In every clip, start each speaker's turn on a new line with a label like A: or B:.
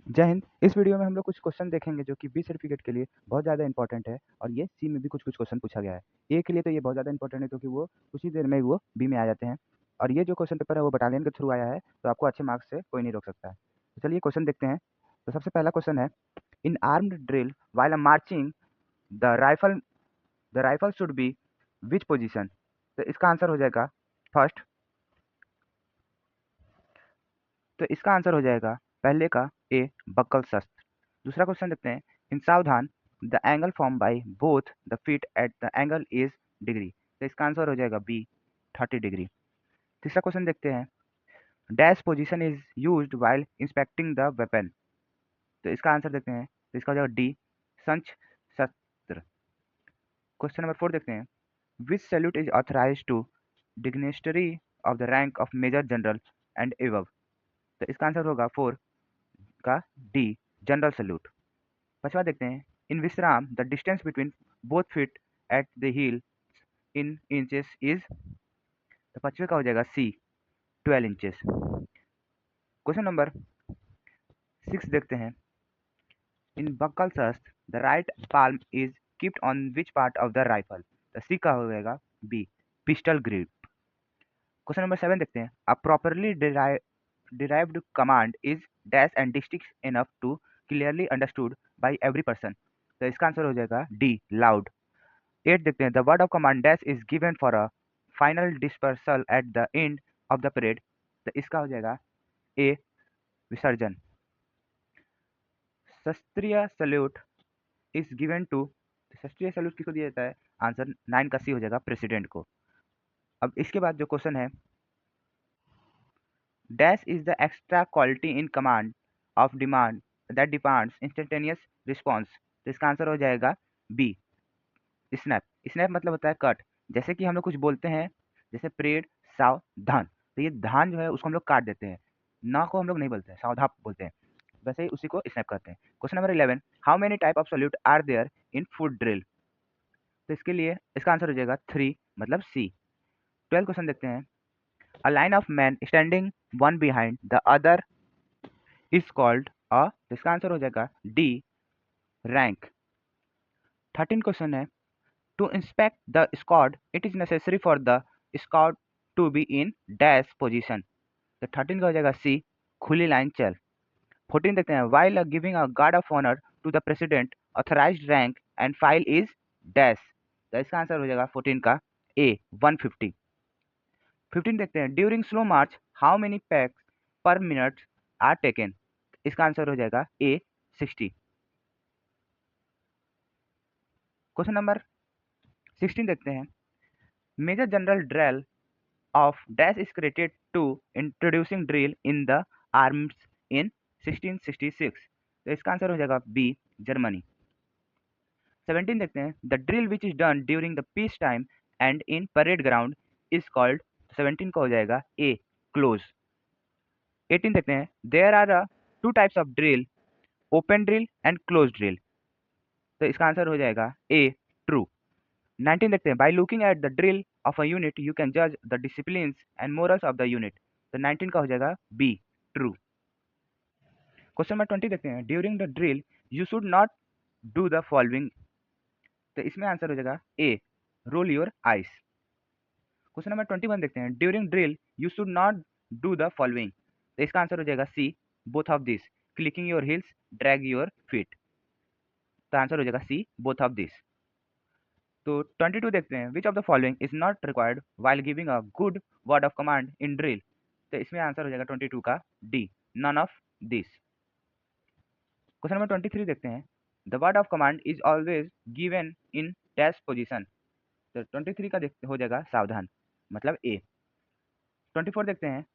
A: जय हिंद। इस वीडियो में हम लोग कुछ क्वेश्चन देखेंगे जो कि बी सर्टिफिकेट के लिए बहुत ज़्यादा इंपॉर्टेंट है और ये सी में भी कुछ क्वेश्चन पूछा गया है। ए के लिए तो ये बहुत ज़्यादा इंपॉर्टेंट है क्योंकि वो कुछ ही देर में वो बी में आ जाते हैं और ये जो क्वेश्चन पेपर है वो बटालियन के थ्रू आया है, तो आपको अच्छे मार्क्स से कोई नहीं रोक सकता है। तो चलिए क्वेश्चन देखते हैं। तो सबसे पहला क्वेश्चन है, in armed drill while a marching the rifle should be which position. तो इसका आंसर हो जाएगा फर्स्ट, तो इसका आंसर हो जाएगा पहले का ए बक्कल शस्त्र। दूसरा क्वेश्चन देखते हैं, इन सावधान the angle form by both the feet at the angle is degree. तो इसका आंसर हो जाएगा बी 30 डिग्री। तीसरा क्वेश्चन देखते हैं, dash position is used while inspecting the weapon. तो इसका आंसर देखते हैं, तो इसका हो जाएगा डी संच शस्त्र। क्वेश्चन नंबर 4 देखते हैं, which salute is authorize to dignitary of the rank of major general and above. तो इसका आंसर होगा 4 का डी जनरल सैल्यूट। पांचवा देखते हैं, in vishram the distance between both feet at the heel in inches is. तो पांचवे का हो जाएगा सी 12 इंचेस। क्वेश्चन नंबर 6 देखते हैं, इन बक्कल शस्त्र the right palm is kept on which part of the rifle. तो सी का हो जाएगा B pistol grip. Question number 7 देखते हैं, a properly derived command is dash and distinct enough to clearly understood by every person। तो इसका answer हो जाएगा डी loud। 8 देखते हैं, the word of command dash is given for a final dispersal at the end of the parade. तो इसका हो जाएगा ए विसर्जन। शास्त्रीय सल्यूट इज गिवन टू, शास्त्रीय सल्यूट किसको दिया जाता है, आंसर 9 का सी हो जाएगा प्रेसिडेंट को। अब इसके बाद जो क्वेश्चन है, dash is the extra quality in command of demand that demands instantaneous response. तो इसका आंसर हो जाएगा बी स्नैप। स्नैप मतलब होता है कट। जैसे कि हम लोग कुछ बोलते हैं, जैसे परेड सावधान, तो ये धान जो है उसको हम लोग काट देते हैं, ना को हम लोग नहीं बोलते हैं, सावधान बोलते हैं, वैसे ही उसी को स्नैप करते हैं। Question number 11, how many type of salute are there in foot drill. तो इसके लिए इसका आंसर हो जाएगा 3 मतलब सी। 12 क्वेश्चन देखते हैं, a line of man standing one behind the other is called a. तो इसका आंसर हो जाएगा डी रैंक। 13 क्वेश्चन है, to inspect the squad it is necessary for the squad to be in dash position। तो 13 का हो जाएगा सी खुली लाइन चल। 14 देखते हैं, while giving a guard of honor to the president authorized rank and file is dash। तो इसका आंसर हो जाएगा 14 का ए 150। 15 देखते हैं, during slow march how many paces per minute are taken. इसका आंसर हो जाएगा ए 60। क्वेश्चन नंबर 16 देखते हैं, major general drill of dash is created to introducing drill in the arms in 1666। तो इसका आंसर हो जाएगा बी जर्मनी। 17 देखते हैं, the drill which is done during the peace time and in parade ground is called. 17 का हो जाएगा A close. 18 देखते हैं, there are two types of drill, open drill and close drill. तो इसका आंसर हो जाएगा ए ट्रू। 19 देखते हैं, by looking at the drill of a unit you can जज the discipline and morals of the unit. तो 19 का हो जाएगा बी ट्रू। क्वेश्चन नंबर 20 देखते हैं, during the drill you should not do the following. तो इसमें आंसर हो जाएगा A roll your eyes. Question number 21 देखते हैं, during drill you should not do the following. तो इसका आंसर हो जाएगा C both of this, clicking your heels drag your feet. तो आंसर हो जाएगा सी बोथ ऑफ दिस। तो 22 देखते हैं, which of the following is not required while giving a good word of command in drill. तो इसमें answer हो जाएगा 22 का D none of this. Question number 23 देखते हैं, the word of command is always given in dash position. तो 23 का हो जाएगा सावधान मतलब ए। 24 देखते हैं,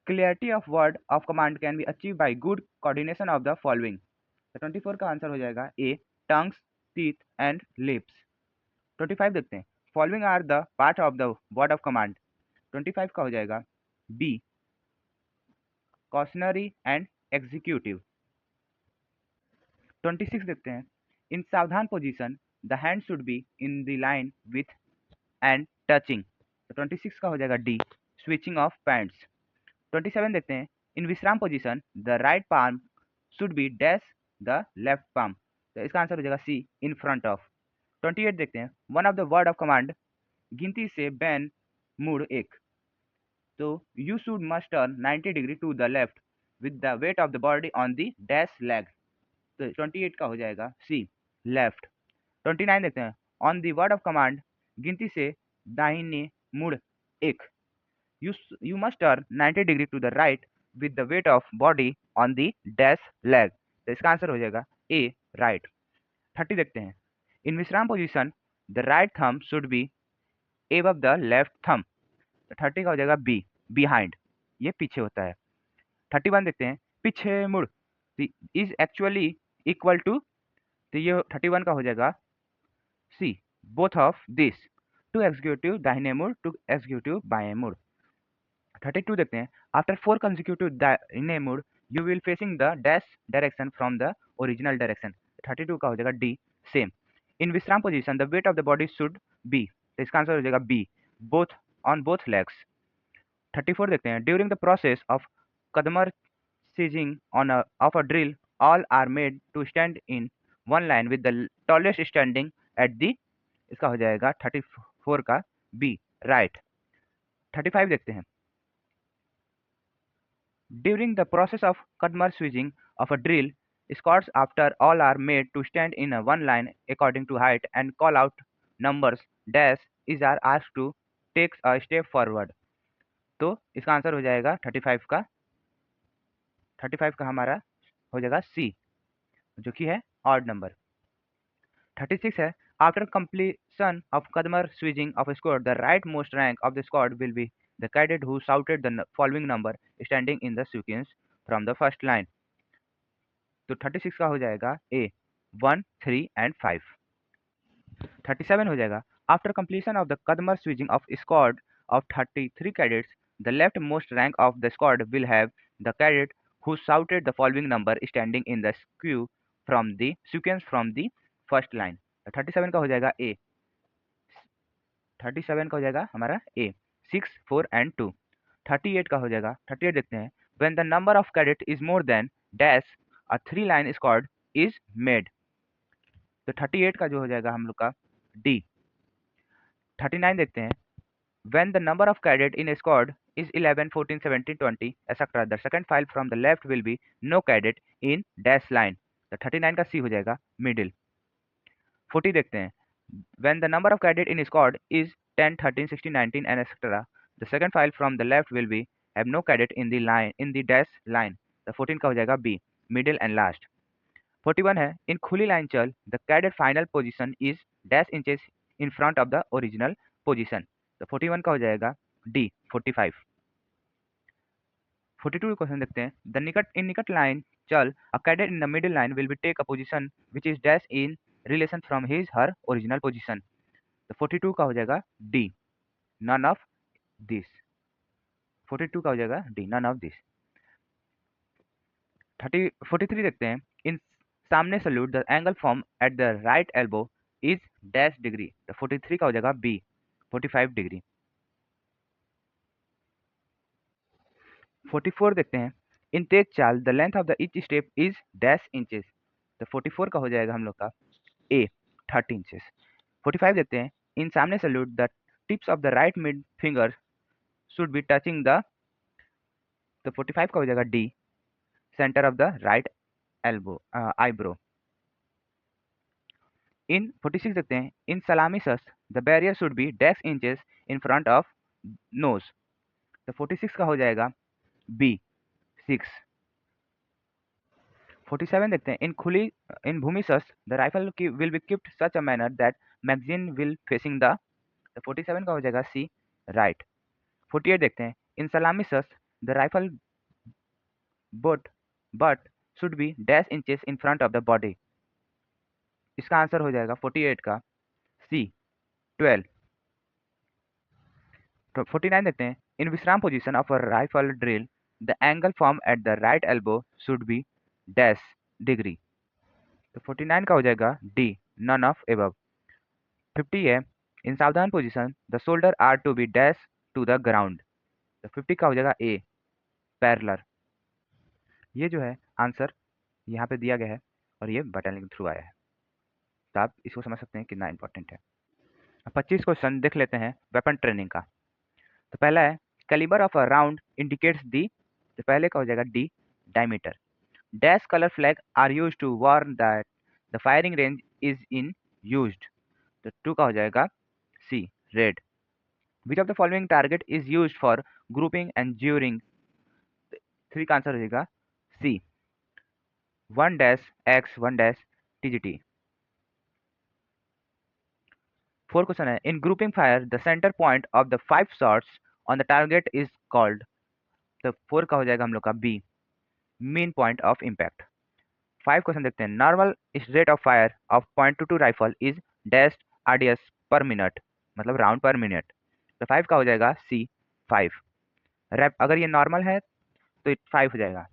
A: clarity of word of command can be achieve by good coordination of the following. तो 24 का आंसर हो जाएगा A tongues teeth and lips. 25 देखते हैं, following are the part of the word of command. 25 का हो जाएगा बी कॉशनरी एंड एग्जीक्यूटिव। 26 देखते हैं, इन सावधान position the hand should be in the line with and touching. तो 26 का हो जाएगा डी स्विचिंग ऑफ पैंट्स। 27 देखते हैं, in vishram position the right palm should be dash the left palm. तो इसका आंसर हो जाएगा सी, इन फ्रंट ऑफ। 28 देखते हैं, one of the word of command गिनती से बैन मूड एक। तो you should must turn 90 degree to the left with the weight of the body on the dash leg. तो 28 का हो जाएगा सी, लेफ्ट। 29 देखते हैं, on the word of command गिनती से दाहिने मुड़ एक। You must turn 90 degree to the right with the weight of body on the dash leg. तो इसका आंसर हो जाएगा ए, राइट। 30 देखते हैं, in vishram position the right thumb should be above the left thumb. 30 का हो जाएगा बी, बिहाइंड, ये पीछे होता है। 31 देखते हैं, पीछे मुड़ इज एक्चुअली इक्वल टू। तो ये 31 का हो जाएगा C, both of this, to executive दाहिने मुड़, टू एग्जीक्यूटिव बाएं मुड़। 32 देखते हैं, आफ्टर 4 कंसेक्यूटिव दाहिने मुड़ you will facing the dash direction from the original direction. 32 का हो जाएगा D, same. In vishram position the weight of the body should be. तो इसका आंसर हो जाएगा B, both on both legs. 34 देखते हैं, ड्यूरिंग द प्रोसेस ऑफ कदमर sizing on of a drill all are made to stand in one line with the tallest standing at the. इसका हो जाएगा 34 का बी, राइट। 35 देखते हैं, ड्यूरिंग द प्रोसेस ऑफ कदमर switching of a drill squads after all are made to stand in one line according to height and call out numbers dash is are asked to take a step forward. तो इसका answer हो जाएगा 35 का, 35 का हमारा हो जाएगा सी, जो कि है ऑड नंबर। 36 है, आफ्टर कंप्लीशन ऑफ कदमर switching of squad the right most rank of the squad will be the cadet who shouted the following number standing in the sequence from the first line. तो 36 का हो जाएगा ए, 1, 3 and 5। 37 हो जाएगा, after completion of the कदमर switching of squad of 33 cadets, the leftmost rank of the squad will have the cadet who shouted the following number standing in the queue from the sequence from the first line। 37 का हो जाएगा ए, 37 का हो जाएगा हमारा ए, 6, 4 and 2। 38 का हो जाएगा, 38 देखते हैं, when the number of cadet is more than dash a 3 line squad is made। तो 38 का जो हो जाएगा हम लोग का डी। 39 देखते हैं, when the number of cadet in a squad is 11, 14, 17, 20 etc. the second file from the left will be no cadet in dash line। तो 39 का सी हो जाएगा, मिडिल। 40 देखते हैं, when the number of cadet in a squad is 10, 13, 16, 19 and etc. the second file from the left will be have no cadet in the line in the dash line। तो 14 का हो जाएगा बी, मिडिल एंड लास्ट। 41 है, इन खुली line चल the cadet final position is dash inches in front of the original position. तो 41 का हो जाएगा डी, 45। 42 क्वेश्चन देखते हैं, द निकट लाइन चल a cadet in the middle line will be take a position which is dash in relation from his her original position. तो 42 का हो जाएगा डी, नन ऑफ दिस। 42 का हो जाएगा डी, नन ऑफ दिस। 43 देखते हैं, इन सामने salute the angle form at the right elbow is dash degree. तो 43 का हो जाएगा बी, 45 डिग्री। 44 देखते हैं, इन तेज चाल the length of the each step is dash inches. तो 44 का हो जाएगा हम लोग का ए, 30 इंचेस। 45 देखते हैं, इन सामने salute the tips of the right mid finger should be touching the. तो 45 का हो जाएगा D, centre of the right elbow eyebrow. In 46 देखते हैं, in salami shastra the barrier should be dash inches in front of nose. तो 46 का हो जाएगा बी, 6। 47 देखते हैं, इन भूमि शस्त्र द राइफल की will be keeped such a manner that magazine will facing the. तो 47 का हो जाएगा सी, राइट। 48 देखते हैं, in salami shastra the rifle but but should be dash inches in front of the body. इसका आंसर हो जाएगा 48 का सी, 12। तो 49 देखते हैं, in vishram position of a rifle drill the angle form at the right elbow should be dash degree. तो 49 का हो जाएगा डी, नन ऑफ एबव। 50 है, इन सावधान position the shoulder are to be dash to the ground. तो 50 का हो जाएगा ए, पैरेलल। ये जो है आंसर यहाँ पे दिया गया है और ये बटन के थ्रू आया है, तो आप इसको समझ सकते हैं कितना इंपॉर्टेंट है। 25 क्वेश्चन देख लेते हैं वेपन ट्रेनिंग का। तो पहला है calibre of a round indicates the, तो पहले का हो जाएगा D diameter. Dash colour flag are used to warn that the firing range is in used, तो 2 का हो जाएगा C red. Which of the following target is used for grouping and zeroing, 3 का आंसर हो जाएगा C 1 dash X 1 dash TGT. 4 question है in grouping fire the centre point of the 5 shots on the target is called, तो 4 का हो जाएगा हम लोग का B mean point of impact. 5 question देखते हैं normal rate of fire of .22 rifle is dash RDS per minute, मतलब राउंड पर मिनट, तो 5 का हो जाएगा सी 5। रैप अगर ये नॉर्मल है तो 5 हो जाएगा,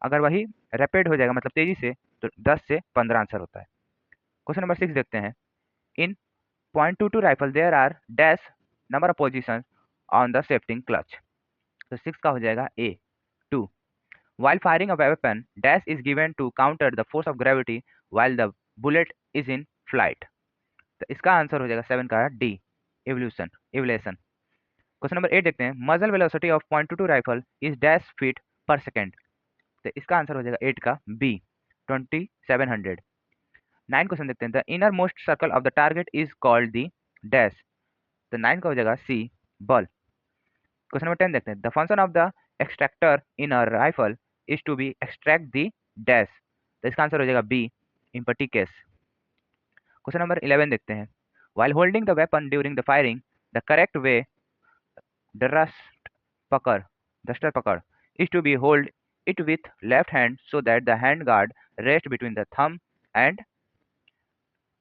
A: अगर वही रैपिड हो जाएगा मतलब तेजी से तो 10 से 15 आंसर होता है। क्वेश्चन नंबर 6 देखते हैं in .22 rifle there are dash number of position on the shifting clutch, तो 6 का हो जाएगा ए 2। While firing a weapon, dash is given to counter the force of gravity while the bullet is in flight. तो इसका answer हो जाएगा 7 का D evolution एवोलेशन। Question number 8 देखते हैं मजल velocity of .22 rifle is dash feet पर सेकेंड, तो इसका आंसर हो जाएगा 8 का बी 2700। 9 क्वेश्चन देखते हैं the inner most circle of the target is called the dash, तो 9 का हो जाएगा सी बल। क्वेश्चन नंबर 10 देखते हैं the function of the extractor in a rifle is to be extract the dash, तो इसका आंसर हो जाएगा B empty case. Question number 11 देखते हैं while holding the weapon during the firing the correct way डस्ट पकड़ डस्टर पकड़ is to be hold it with left hand so that the hand guard rest between the thumb and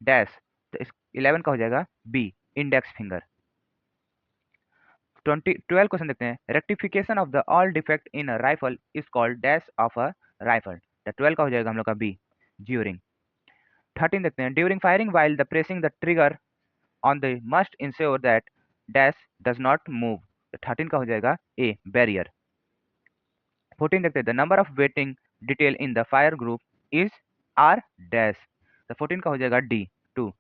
A: dash, तो इस 11 का हो जाएगा बी इंडेक्स फिंगर। 12 क्वेश्चन देखते हैं rectification of the all defect in a rifle is called dash of a rifle, तो 12 का हो जाएगा हम लोग का बी ड्यूरिंग। 13 देखते हैं during firing while the pressing the trigger on the must ensure that dash does not move, तो 13 का हो जाएगा ए बैरियर। 14 देखते हैं the number of waiting detail in the fire group is are dash, तो 14 का हो जाएगा डी 2।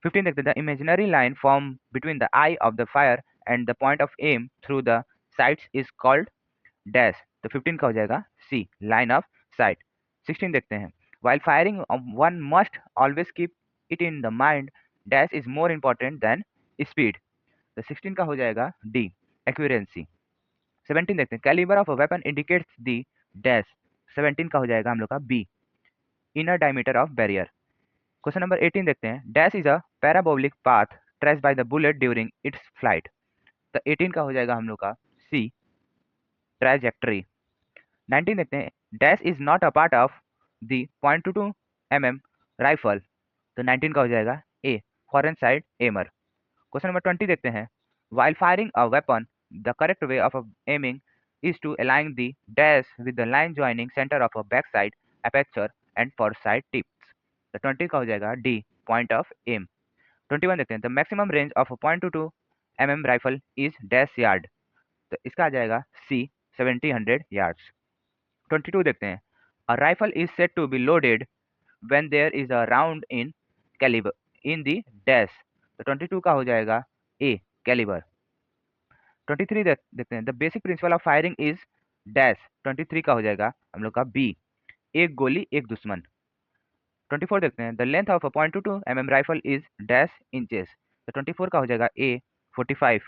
A: 15 देखते हैं the imaginary line form between the eye of the fire and the point of aim through the sights is called dash, तो 15 का हो जाएगा सी लाइन ऑफ साइट। 16 देखते हैं while firing one must always keep it in the mind dash is more important than speed, तो 16 का हो जाएगा डी एक्यूरेंसी। 17 देखते हैं calibre of a weapon indicates the dash, 17 का हो जाएगा हम लोग का B inner diameter of barrier. Question number 18 देखते हैं dash is a parabolic path trace by the bullet during its flight, तो 18 का हो जाएगा हम लोग का सी ट्रैजेक्टरी। 19 देखते हैं dash is not a part of the .22 mm rifle, तो 19 का हो जाएगा ए फॉरेन साइड एमर। क्वेश्चन नंबर 20 देखते हैं while firing a weapon the correct way of aiming is to align the dash with the line joining center of a backside aperture and for side tips, तो 20 का हो जाएगा D point of M. 21 देखते हैं the maximum range of .22 mm rifle is dash yard, तो इसका आ जाएगा सी 70-100 yards। 22 देखते हैं a rifle is said to be loaded when there is a round in caliber in the dash, तो 22 का हो जाएगा ए कैलिबर। 23 देखते हैं the basic principle of firing is dash, 23 का हो जाएगा हम लोग का बी एक गोली एक दुश्मन। 24 देखते हैं the length of a .22 mm rifle is dash inches, तो 24 का हो जाएगा ए 45।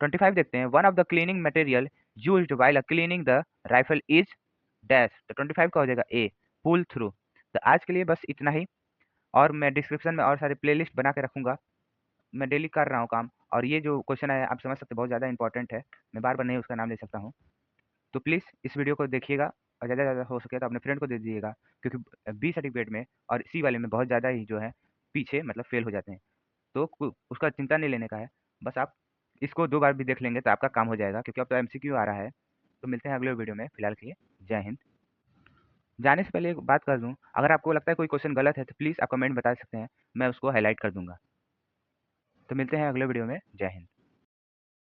A: 25 देखते हैं one of the cleaning material used while cleaning the rifle is dash, तो 25 का हो जाएगा ए पुल थ्रू। तो आज के लिए बस इतना ही, और मैं डिस्क्रिप्शन में और सारे प्लेलिस्ट बना के रखूंगा, मैं डेली कर रहा हूँ काम, और ये जो क्वेश्चन है आप समझ सकते हैं बहुत ज़्यादा इंपॉर्टेंट है, मैं बार बार नहीं उसका नाम ले सकता हूँ। तो प्लीज़ इस वीडियो को देखिएगा और ज़्यादा से ज़्यादा हो सके तो अपने फ्रेंड को दे दीजिएगा, क्योंकि बी सर्टिफिकेट में और सी वाले में बहुत ज़्यादा ही जो है पीछे मतलब फेल हो जाते हैं, तो उसका चिंता नहीं लेने का है, बस आप इसको 2 बार भी देख लेंगे तो आपका काम हो जाएगा, क्योंकि अब तो एमसीक्यू आ रहा है। तो मिलते हैं अगले वीडियो में, फिलहाल के लिए जय हिंद। जाने से पहले एक बात कर दूँ, अगर आपको लगता है कोई क्वेश्चन गलत है तो प्लीज़ आप कमेंट बता सकते हैं, मैं उसको हाईलाइट कर दूंगा। तो मिलते हैं अगले वीडियो में, जय हिंद।